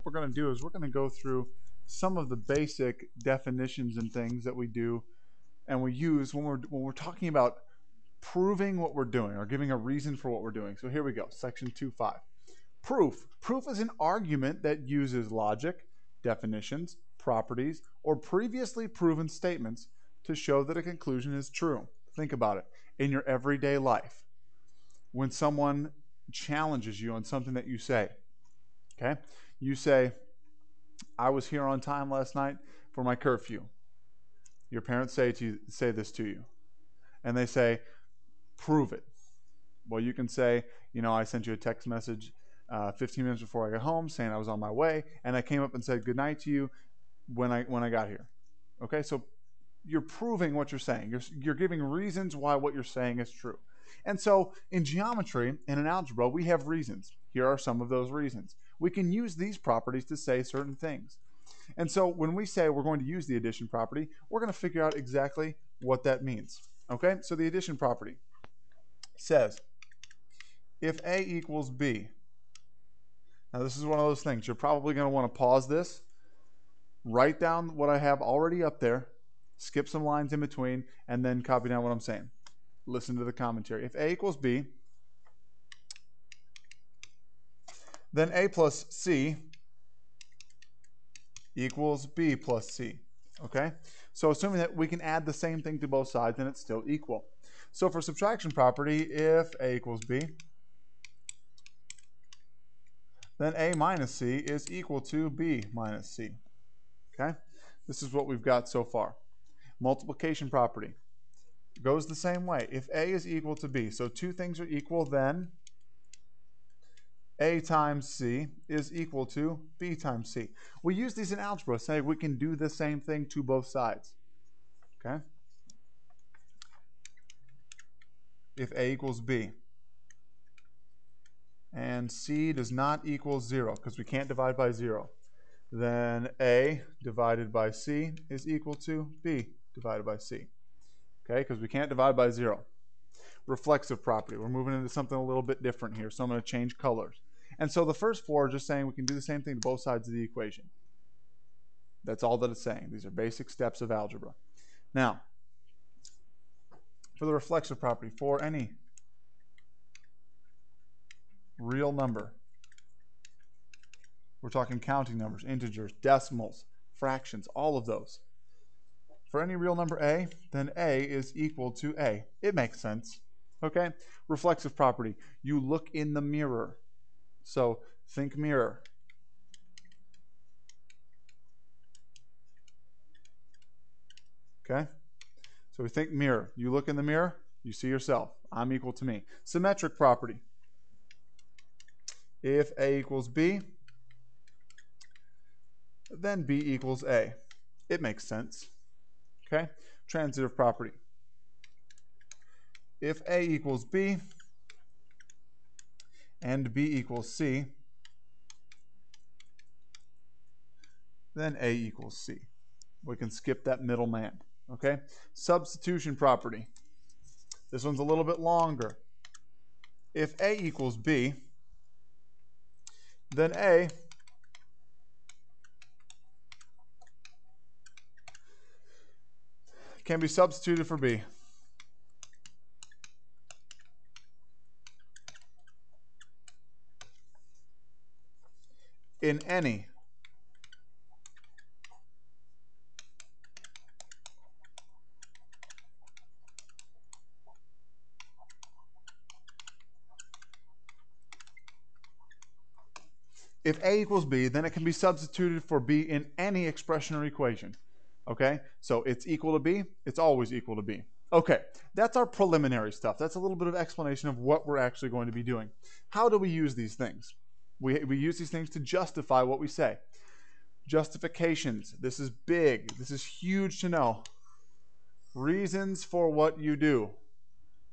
we're going to do is we're going to go through some of the basic definitions and things that we do and we use when we're talking about proving what we're doing or giving a reason for what we're doing. So here we go, section 2.5. Proof. Proof is an argument that uses logic, definitions, properties, or previously proven statements to show that a conclusion is true. Think about it. In your everyday life, when someone challenges you on something that you say, okay? You say, I was here on time last night for my curfew. Your parents say this to you. And they say, prove it. Well, you can say, you know, I sent you a text message 15 minutes before I got home saying I was on my way, and I came up and said good night to you when I got here. Okay, so you're proving what you're saying. You're giving reasons why what you're saying is true. And so in geometry and in algebra, we have reasons. Here are some of those reasons. We can use these properties to say certain things. And so when we say we're going to use the addition property, we're going to figure out exactly what that means. Okay, so the addition property says if A equals B. Now this is one of those things. You're probably going to want to pause this, write down what I have already up there, skip some lines in between, and then copy down what I'm saying. Listen to the commentary. If A equals B, then A plus C equals B plus C. Okay? So assuming that we can add the same thing to both sides, then it's still equal. So for subtraction property, if A equals B, then A minus C is equal to B minus C. Okay? This is what we've got so far. Multiplication property goes the same way. If A is equal to B, so two things are equal, then A times C is equal to B times C. We use these in algebra, saying we can do the same thing to both sides. Okay? If A equals B and C does not equal 0, because we can't divide by 0, then A divided by C is equal to B divided by C. Okay, because we can't divide by 0. Reflexive property. We're moving into something a little bit different here, so I'm going to change colors. And so the first four are just saying we can do the same thing to both sides of the equation. That's all that it's saying. These are basic steps of algebra. Now, for the reflexive property, for any real number, we're talking counting numbers, integers, decimals, fractions, all of those. For any real number A, then A is equal to A. It makes sense. Okay? Reflexive property. You look in the mirror. So think mirror. Okay? So we think mirror. You look in the mirror, you see yourself. I'm equal to me. Symmetric property. If A equals B, then B equals A. It makes sense. Okay? Transitive property. If A equals B and B equals C, then A equals C. We can skip that middle man. Okay? Substitution property. This one's a little bit longer. If A equals B, then A can be substituted for B. In any if A equals B, then it can be substituted for B in any expression or equation. Okay? So it's equal to B, it's always equal to B. Okay, that's our preliminary stuff. That's a little bit of explanation of what we're actually going to be doing. How do we use these things? We use these things to justify what we say. Justifications. This is big. This is huge to know. Reasons for what you do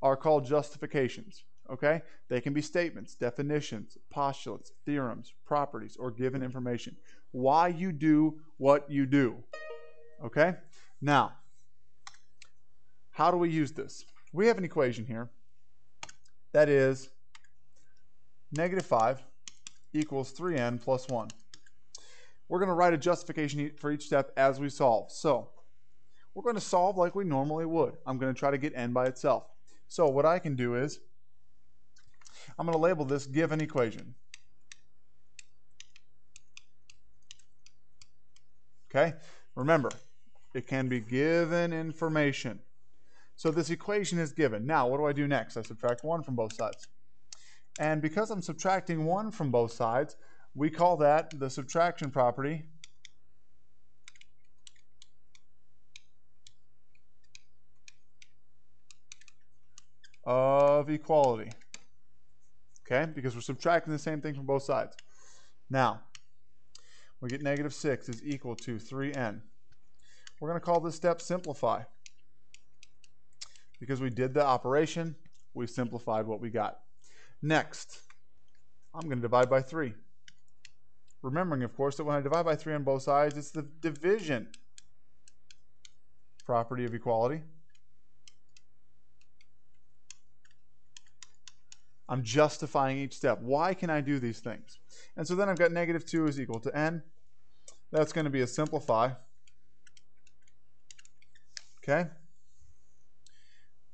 are called justifications. Okay? They can be statements, definitions, postulates, theorems, properties, or given information. Why you do what you do. Okay? Now, how do we use this? We have an equation here that is -5 equals 3n plus 1. we're going to write a justification for each step as we solve. So we're going to solve like we normally would. I'm going to try to get n by itself. So what I can do is I'm going to label this given equation. Okay? Remember, it can be given information. So this equation is given. Now, what do I do next? I subtract 1 from both sides. And because I'm subtracting 1 from both sides, we call that the subtraction property of equality. Okay? Because we're subtracting the same thing from both sides. Now, we get negative 6 is equal to 3n. We're going to call this step simplify. Because we did the operation, we simplified what we got. Next, I'm going to divide by 3. Remembering, of course, that when I divide by 3 on both sides, it's the division property of equality. I'm justifying each step. Why can I do these things? And so then I've got negative 2 is equal to n. That's going to be a simplify. Okay?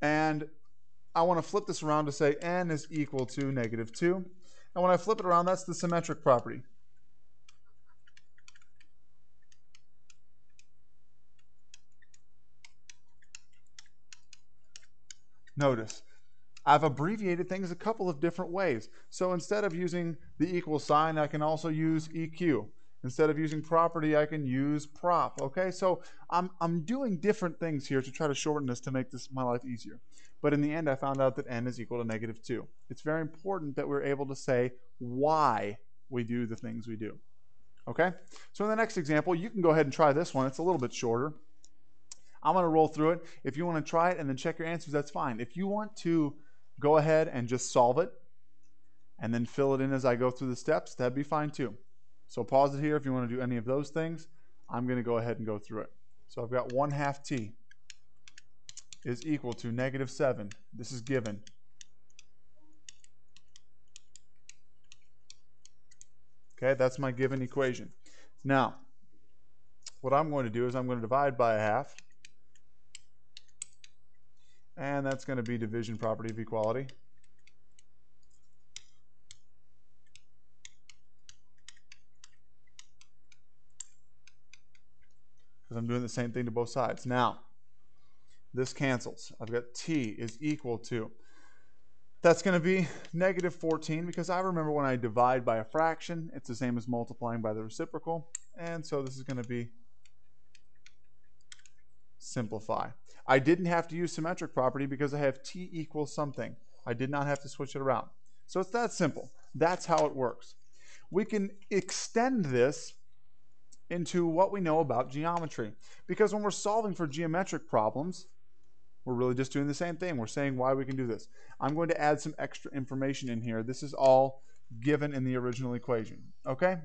And I want to flip this around to say n is equal to negative 2. And when I flip it around, that's the symmetric property. Notice, I've abbreviated things a couple of different ways. So instead of using the equal sign, I can also use EQ. Instead of using property, I can use prop. Okay, so I'm doing different things here to try to shorten this to make my life easier. But in the end, I found out that n is equal to negative 2. It's very important that we're able to say why we do the things we do. Okay, so in the next example, you can go ahead and try this one. It's a little bit shorter. I'm going to roll through it. If you want to try it and then check your answers, that's fine. If you want to go ahead and just solve it and then fill it in as I go through the steps, that'd be fine too. So pause it here if you want to do any of those things. I'm going to go ahead and go through it. So I've got 1/2 t is equal to negative 7. This is given. Okay, that's my given equation. Now, what I'm going to do is I'm going to divide by 1/2. And that's going to be division property of equality. Because I'm doing the same thing to both sides. Now, this cancels. I've got t is equal to, that's going to be negative 14, because I remember when I divide by a fraction, it's the same as multiplying by the reciprocal. And so this is going to be simplify. I didn't have to use symmetric property because I have t equals something. I did not have to switch it around. So it's that simple. That's how it works. We can extend this into what we know about geometry. Because when we're solving for geometric problems, we're really just doing the same thing. We're saying why we can do this. I'm going to add some extra information in here. This is all given in the original equation. Okay?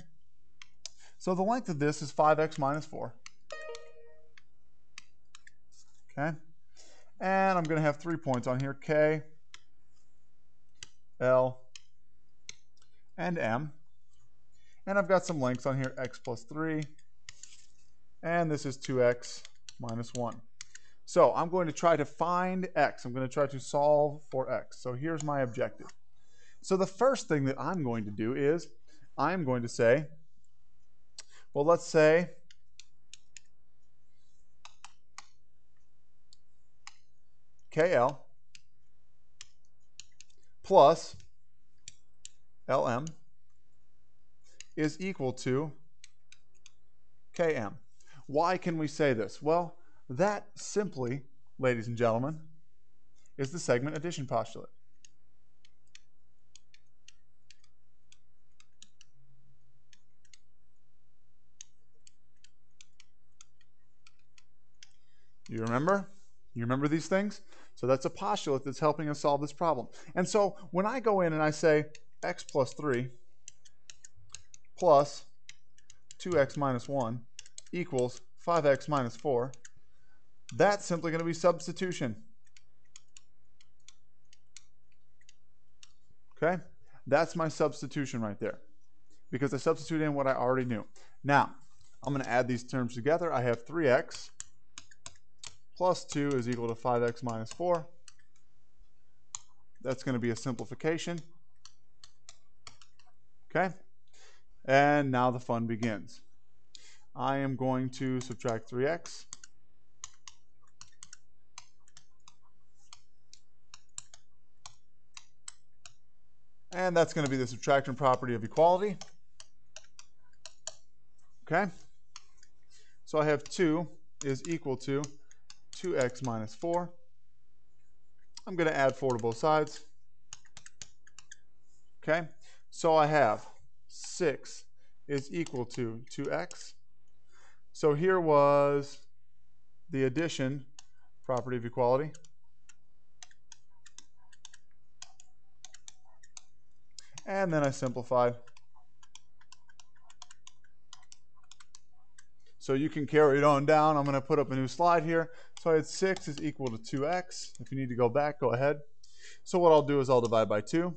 So the length of this is 5x minus 4. Okay? And I'm going to have 3 points on here, K, L, and M. And I've got some lengths on here, x plus 3. And this is 2x minus 1. So I'm going to try to find x. I'm going to try to solve for x. So here's my objective. So the first thing that I'm going to do is I'm going to say, well, let's say KL plus LM is equal to KM. Why can we say this? Well, that simply, ladies and gentlemen, is the segment addition postulate. You remember? You remember these things? So that's a postulate that's helping us solve this problem. And so when I go in and I say x plus 3 plus 2x minus 1 equals 5x minus 4, that's simply going to be substitution. Okay? That's my substitution right there. Because I substitute in what I already knew. Now, I'm going to add these terms together. I have 3x plus 2 is equal to 5x minus 4. That's going to be a simplification. Okay? And now the fun begins. I am going to subtract 3x. And that's going to be the subtraction property of equality. Okay? So I have 2 is equal to 2x minus 4. I'm going to add 4 to both sides. Okay? So I have 6 is equal to 2x. So here was the addition property of equality. And then I simplified. So you can carry it on down. I'm going to put up a new slide here. So I had 6 is equal to 2x. If you need to go back, go ahead. So what I'll do is I'll divide by 2.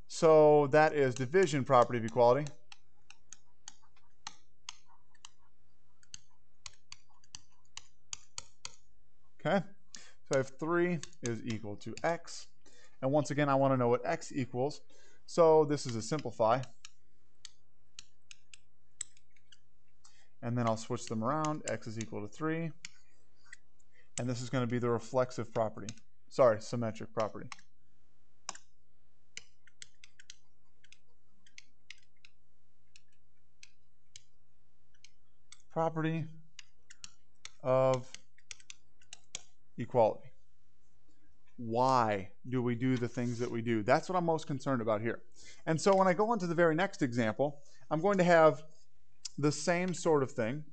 So that is division property of equality. Okay. So I have 3 is equal to x. And once again, I want to know what x equals. So this is a simplify. And then I'll switch them around. X is equal to 3. And this is going to be the reflexive property. Sorry, symmetric property. Property of equality. Why do we do the things that we do? That's what I'm most concerned about here. And so when I go on to the very next example, I'm going to have the same sort of thing.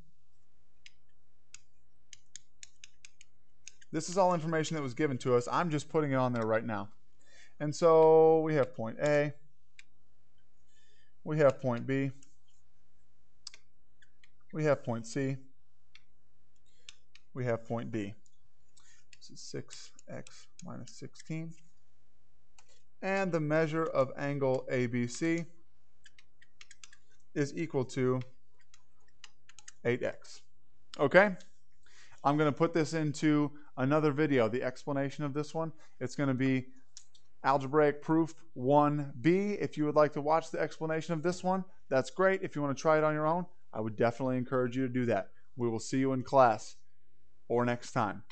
This is all information that was given to us. I'm just putting it on there right now. And so we have point A. We have point B. We have point C. We have point D. This is 6x minus 16. And the measure of angle ABC is equal to 8x. Okay? I'm going to put this into another video, the explanation of this one. It's going to be Algebraic Proof 1B. If you would like to watch the explanation of this one, that's great. If you want to try it on your own, I would definitely encourage you to do that. We will see you in class or next time.